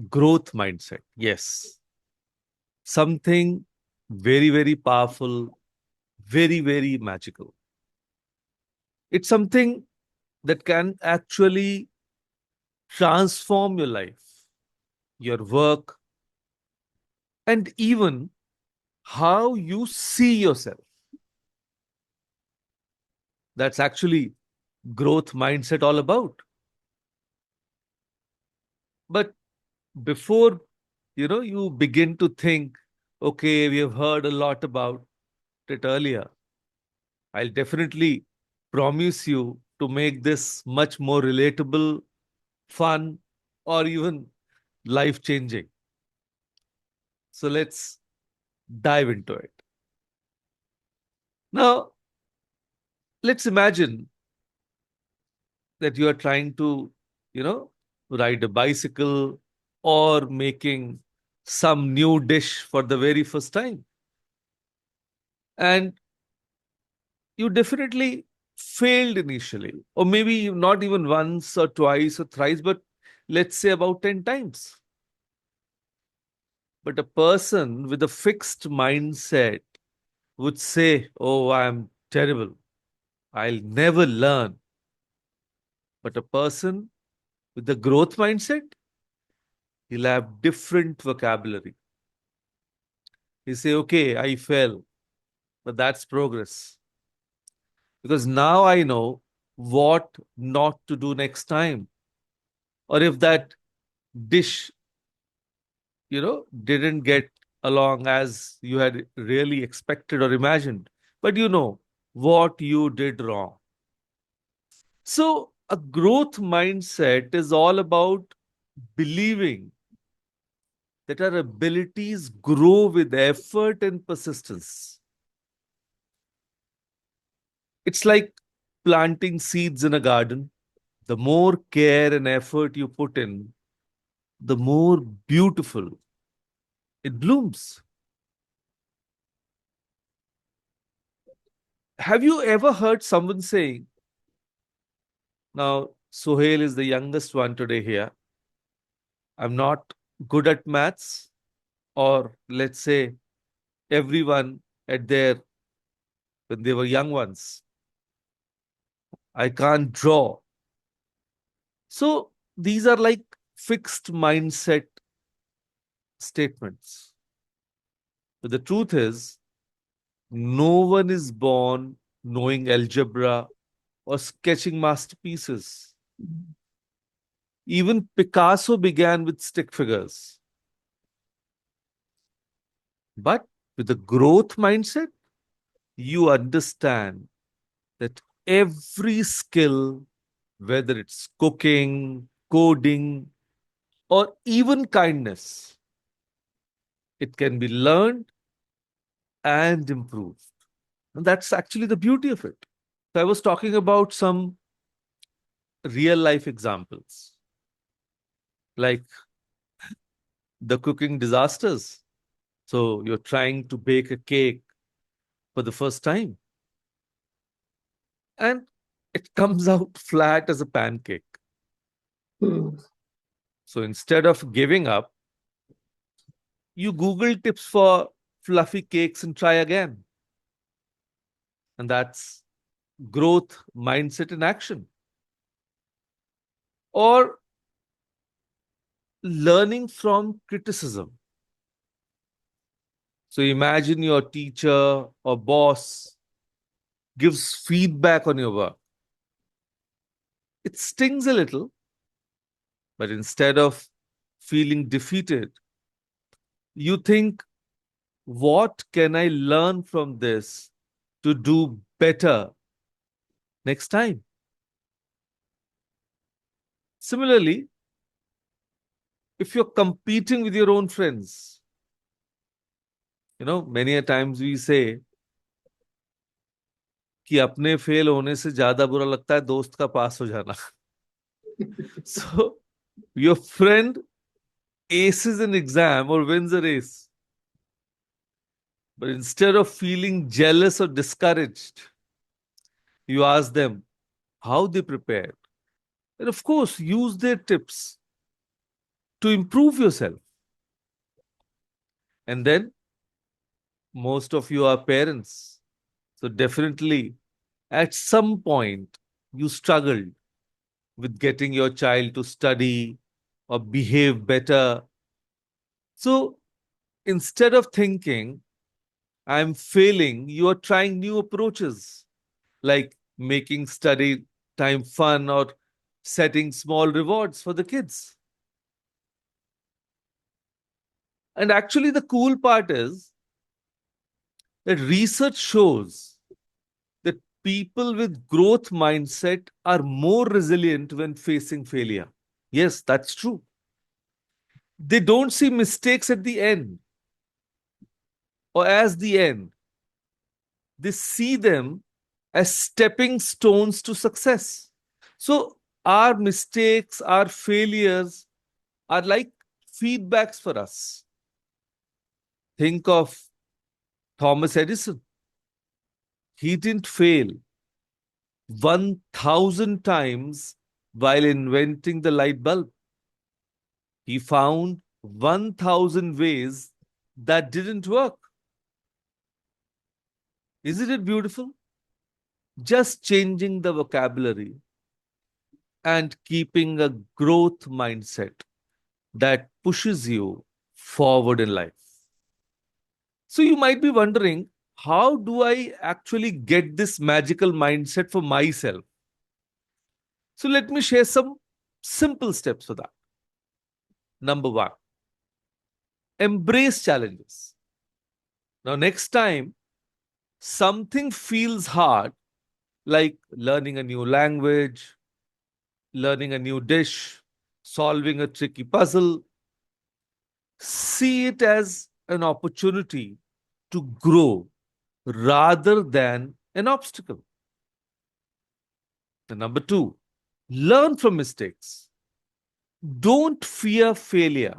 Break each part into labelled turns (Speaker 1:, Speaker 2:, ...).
Speaker 1: growth mindset. Yes, something very, very powerful, very, very magical. It's something that can actually transform your life, your work, and even how you see yourself. That's actually growth mindset all about. But before you begin to think, okay, we have heard a lot about it earlier, I'll definitely promise you to make this much more relatable, fun, or even life changing. So let's dive into it. Now, let's imagine that you are trying to, you know, ride a bicycle or making some new dish for the very first time. And you definitely failed initially, or maybe not even once or twice or thrice, but let's say about 10 times. But a person with a fixed mindset would say, oh, I'm terrible. I'll never learn. But a person with the growth mindset, he'll have different vocabulary. He say, okay, I fell, but that's progress. Because now I know what not to do next time. Or if that dish, didn't get along as you had really expected or imagined, but you know what you did wrong. So a growth mindset is all about believing that our abilities grow with effort and persistence. It's like planting seeds in a garden. The more care and effort you put in, the more beautiful it blooms. Have you ever heard someone saying, now, Sohail is the youngest one today here, I'm not good at maths, or let's say everyone at their when they were young ones, I can't draw. So these are like fixed mindset statements. But the truth is, no one is born knowing algebra or sketching masterpieces. Even Picasso began with stick figures. But with a growth mindset, you understand that every skill, whether it's cooking, coding, or even kindness, it can be learned and improved. And that's actually the beauty of it. So I was talking about some real life examples, like the cooking disasters. So you're trying to bake a cake for the first time, and it comes out flat as a pancake.
Speaker 2: Hmm.
Speaker 1: So instead of giving up, you Google tips for fluffy cakes and try again. And that's growth mindset in action. Or learning from criticism. So imagine your teacher or boss gives feedback on your work. It stings a little, but instead of feeling defeated, you think, what can I learn from this to do better next time? Similarly, if you're competing with your own friends, many a times we say कि अपने fail होने से ज्यादा बुरा लगता है दोस्त का पास हो जाना. So your friend aces an exam or wins a race, but instead of feeling jealous or discouraged, you ask them how they prepared. And of course, use their tips. to improve yourself. And then most of you are parents. So definitely at some point you struggled with getting your child to study or behave better. So instead of thinking, I'm failing, you are trying new approaches like making study time fun or setting small rewards for the kids. And actually, the cool part is that research shows that people with growth mindset are more resilient when facing failure. Yes, that's true. They don't see mistakes at the end or as the end. They see them as stepping stones to success. So our mistakes, our failures are like feedbacks for us. Think of Thomas Edison. He didn't fail 1,000 times while inventing the light bulb. He found 1,000 ways that didn't work. Isn't it beautiful? Just changing the vocabulary and keeping a growth mindset that pushes you forward in life. So you might be wondering, how do I actually get this magical mindset for myself? So let me share some simple steps for that. Number one, embrace challenges. Now, next time something feels hard, like learning a new language, learning a new dish, solving a tricky puzzle, see it as an opportunity to grow rather than an obstacle. And number two, learn from mistakes. Don't fear failure,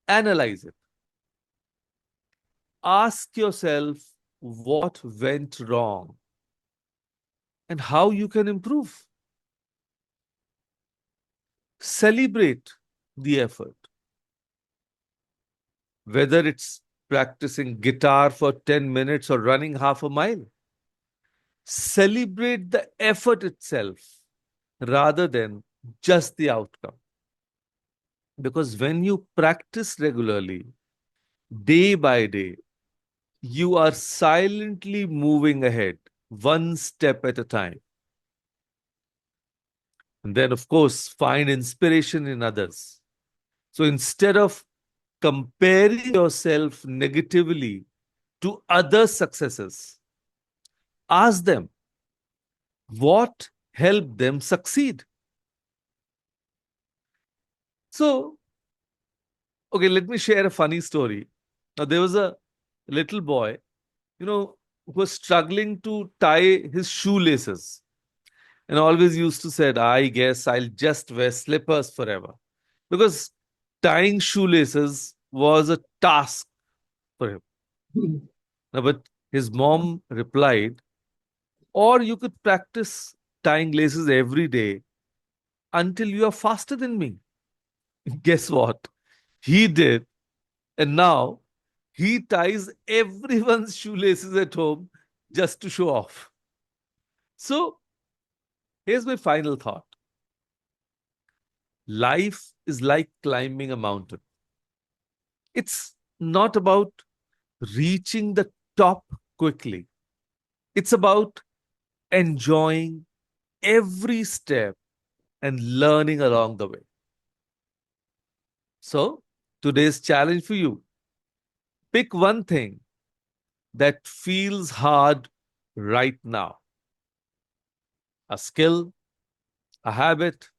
Speaker 1: analyze it. Ask yourself what went wrong and how you can improve. Celebrate the effort, whether it's practicing guitar for 10 minutes or running half a mile. Celebrate the effort itself rather than just the outcome. Because when you practice regularly, day by day, you are silently moving ahead, one step at a time. And then, of course, find inspiration in others. So instead of comparing yourself negatively to other successes, ask them what helped them succeed. So, okay, let me share a funny story. Now, there was a little boy, who was struggling to tie his shoelaces and always used to say, I guess I'll just wear slippers forever. Because tying shoelaces was a task for him.
Speaker 2: mm,
Speaker 1: Now, but his mom replied, or you could practice tying laces every day until you are faster than me. Guess what? He did. And now he ties everyone's shoelaces at home just to show off. So here's my final thought: life is like climbing a mountain. It's not about reaching the top quickly, it's about enjoying every step and learning along the way. So, today's challenge for you: pick one thing that feels hard right now, a skill, a habit,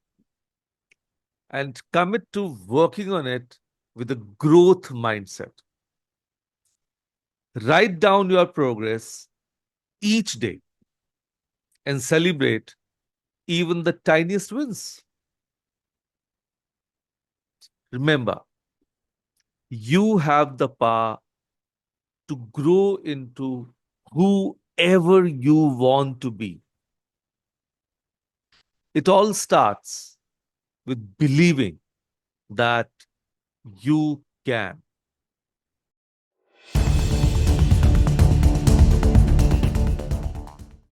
Speaker 1: and commit to working on it with a growth mindset. Write down your progress each day and celebrate even the tiniest wins. Remember, you have the power to grow into whoever you want to be. It all starts with believing that you can.